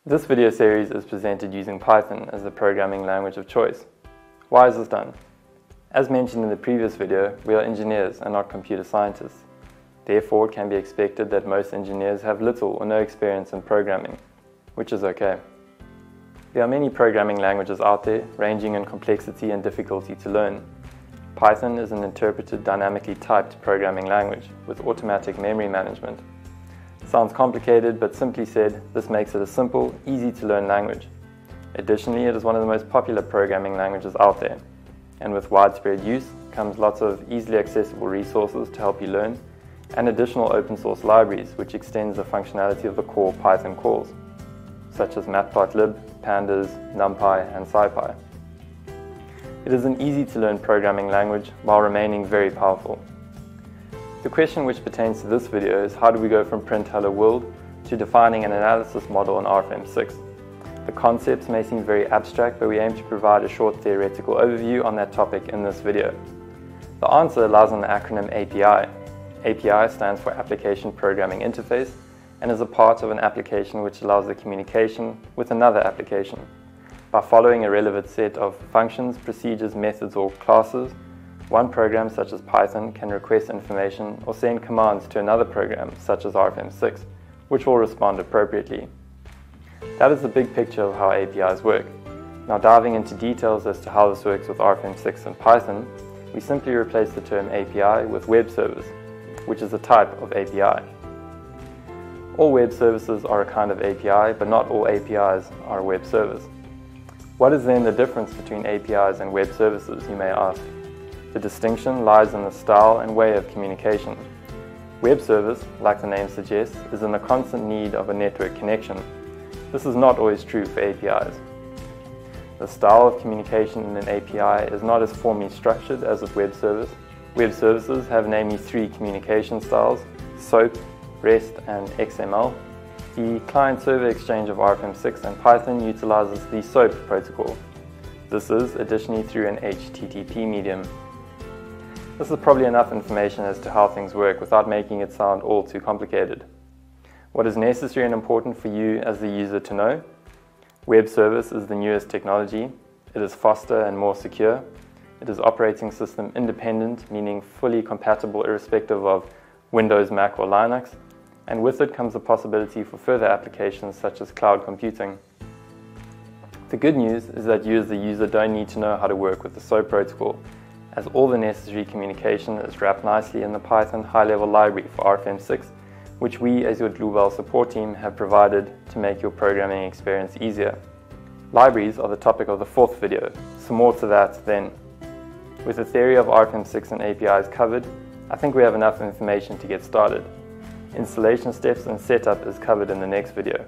This video series is presented using Python as the programming language of choice. Why is this done? As mentioned in the previous video, we are engineers and not computer scientists. Therefore, it can be expected that most engineers have little or no experience in programming, which is okay. There are many programming languages out there, ranging in complexity and difficulty to learn. Python is an interpreted, dynamically typed programming language with automatic memory management. Sounds complicated, but simply said, this makes it a simple, easy to learn language. Additionally, it is one of the most popular programming languages out there. And with widespread use comes lots of easily accessible resources to help you learn, and additional open source libraries which extends the functionality of the core Python calls, such as matplotlib, pandas, numpy, and scipy. It is an easy to learn programming language while remaining very powerful. The question which pertains to this video is how do we go from print hello world to defining an analysis model in RFEM 6. The concepts may seem very abstract, but we aim to provide a short theoretical overview on that topic in this video. The answer lies on the acronym API. API stands for Application Programming Interface and is a part of an application which allows the communication with another application. By following a relevant set of functions, procedures, methods, or classes, one program such as Python can request information or send commands to another program such as RFEM 6, which will respond appropriately. That is the big picture of how APIs work. Now diving into details as to how this works with RFEM 6 and Python, we simply replace the term API with web service, which is a type of API. All web services are a kind of API, but not all APIs are a web service. What is then the difference between APIs and web services, you may ask? The distinction lies in the style and way of communication. Web service, like the name suggests, is in the constant need of a network connection. This is not always true for APIs. The style of communication in an API is not as formally structured as with web service. Web services have namely three communication styles: SOAP, REST, and XML. The client-server exchange of RFEM 6 and Python utilizes the SOAP protocol. This is additionally through an HTTP medium. This is probably enough information as to how things work without making it sound all too complicated. What is necessary and important for you as the user to know? Web service is the newest technology. It is faster and more secure. It is operating system independent, meaning fully compatible irrespective of Windows, Mac, or Linux. And with it comes the possibility for further applications such as cloud computing. The good news is that you as the user don't need to know how to work with the SOAP protocol, as all the necessary communication is wrapped nicely in the Python high-level library for RFEM 6, which we as your Dlubal support team have provided to make your programming experience easier. Libraries are the topic of the fourth video, so more to that then. With the theory of RFEM 6 and APIs covered, I think we have enough information to get started. Installation steps and setup is covered in the next video.